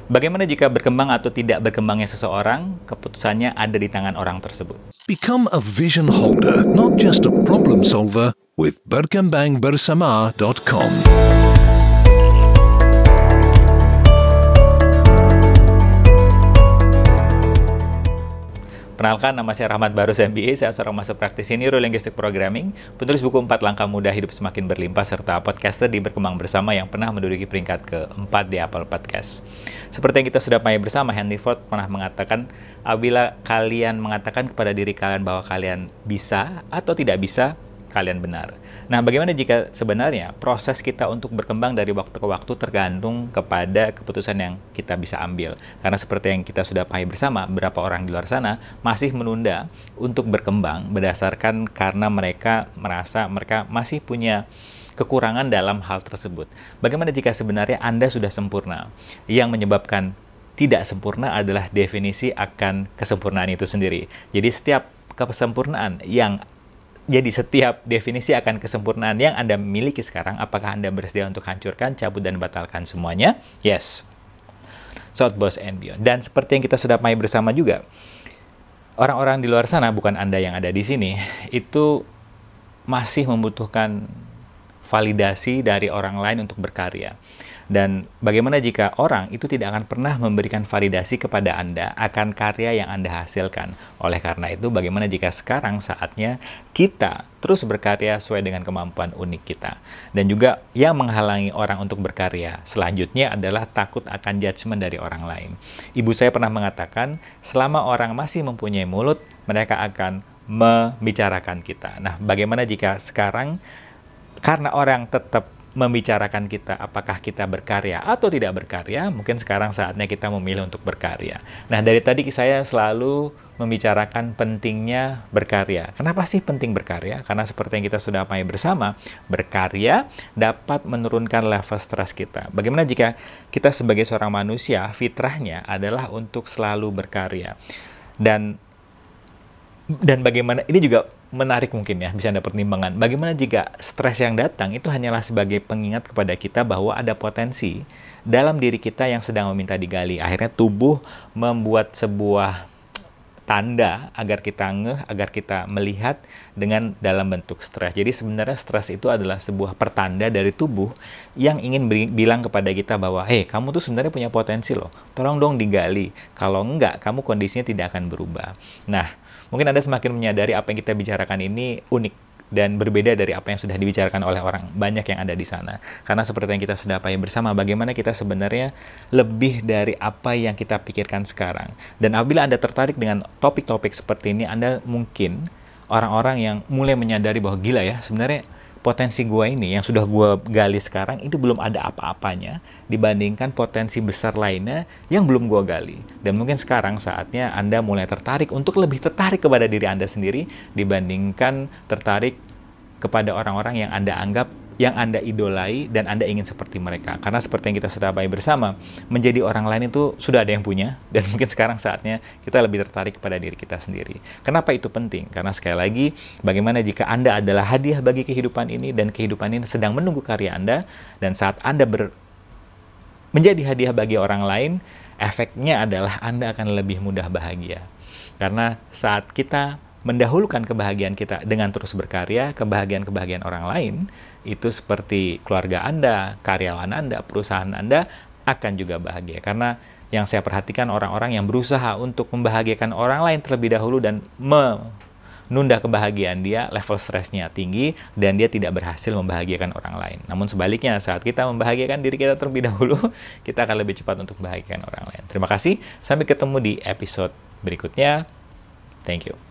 Bagaimana jika berkembang atau tidak berkembangnya seseorang, keputusannya ada di tangan orang tersebut. Become a vision holder, not just a problem solver with berkembangbersama.com. Perkenalkan, nama saya Rahmat Barus MBA, saya seorang master praktisi Neuro-Linguistic Programming, penulis buku 4 Langkah Mudah Hidup Semakin Berlimpah, serta podcaster di Berkembang Bersama yang pernah menduduki peringkat ke-4 di Apple Podcast. Seperti yang kita sudah pahami bersama, Henry Ford pernah mengatakan, apabila kalian mengatakan kepada diri kalian bahwa kalian bisa atau tidak bisa, kalian benar. Nah, bagaimana jika sebenarnya proses kita untuk berkembang dari waktu ke waktu tergantung kepada keputusan yang kita bisa ambil. Karena seperti yang kita sudah pahami bersama, beberapa orang di luar sana masih menunda untuk berkembang berdasarkan karena mereka merasa mereka masih punya kekurangan dalam hal tersebut. Bagaimana jika sebenarnya Anda sudah sempurna? Yang menyebabkan tidak sempurna adalah definisi akan kesempurnaan itu sendiri. Jadi setiap definisi akan kesempurnaan yang Anda miliki sekarang, apakah Anda bersedia untuk hancurkan, cabut, dan batalkan semuanya? Yes. South Boss and Beyond. Dan seperti yang kita sudah pahami bersama juga, orang-orang di luar sana, bukan Anda yang ada di sini, itu masih membutuhkan validasi dari orang lain untuk berkarya. Dan bagaimana jika orang itu tidak akan pernah memberikan validasi kepada Anda akan karya yang Anda hasilkan? Oleh karena itu, bagaimana jika sekarang saatnya kita terus berkarya sesuai dengan kemampuan unik kita? Dan juga yang menghalangi orang untuk berkarya selanjutnya adalah takut akan judgement dari orang lain. Ibu saya pernah mengatakan, selama orang masih mempunyai mulut, mereka akan membicarakan kita. Nah, bagaimana jika sekarang karena orang tetap membicarakan kita, apakah kita berkarya atau tidak berkarya, mungkin sekarang saatnya kita memilih untuk berkarya. Nah, dari tadi saya selalu membicarakan pentingnya berkarya. Kenapa sih penting berkarya? Karena seperti yang kita sudah pahami bersama, berkarya dapat menurunkan level stres kita. Bagaimana jika kita sebagai seorang manusia, fitrahnya adalah untuk selalu berkarya. Dan bagaimana, ini juga menarik mungkin ya, bisa Anda pertimbangkan. Bagaimana jika stres yang datang itu hanyalah sebagai pengingat kepada kita bahwa ada potensi dalam diri kita yang sedang meminta digali. Akhirnya tubuh membuat sebuah tanda agar kita ngeh, agar kita melihat dengan dalam bentuk stres. Jadi sebenarnya stres itu adalah sebuah pertanda dari tubuh yang ingin bilang kepada kita bahwa, hey, kamu tuh sebenarnya punya potensi loh, tolong dong digali. Kalau enggak, kamu kondisinya tidak akan berubah. Nah, mungkin Anda semakin menyadari apa yang kita bicarakan ini unik dan berbeda dari apa yang sudah dibicarakan oleh orang banyak yang ada di sana. Karena seperti yang kita sudah pahami bersama, bagaimana kita sebenarnya lebih dari apa yang kita pikirkan sekarang. Dan apabila Anda tertarik dengan topik-topik seperti ini, Anda mungkin orang-orang yang mulai menyadari bahwa gila ya, sebenarnya potensi gua ini yang sudah gua gali sekarang itu belum ada apa-apanya dibandingkan potensi besar lainnya yang belum gua gali. Dan mungkin sekarang saatnya Anda mulai tertarik untuk lebih tertarik kepada diri Anda sendiri dibandingkan tertarik kepada orang-orang yang Anda anggap, yang Anda idolai, dan Anda ingin seperti mereka. Karena seperti yang kita sudah pahami bersama, menjadi orang lain itu sudah ada yang punya, dan mungkin sekarang saatnya kita lebih tertarik kepada diri kita sendiri. Kenapa itu penting? Karena sekali lagi, bagaimana jika Anda adalah hadiah bagi kehidupan ini, dan kehidupan ini sedang menunggu karya Anda, dan saat Anda menjadi hadiah bagi orang lain, efeknya adalah Anda akan lebih mudah bahagia. Karena saat kita mendahulukan kebahagiaan kita dengan terus berkarya, kebahagiaan orang lain, itu seperti keluarga Anda, karyawan Anda, perusahaan Anda akan juga bahagia. Karena yang saya perhatikan orang-orang yang berusaha untuk membahagiakan orang lain terlebih dahulu dan menunda kebahagiaan dia, level stresnya tinggi, dan dia tidak berhasil membahagiakan orang lain. Namun sebaliknya, saat kita membahagiakan diri kita terlebih dahulu, kita akan lebih cepat untuk membahagiakan orang lain. Terima kasih, sampai ketemu di episode berikutnya. Thank you.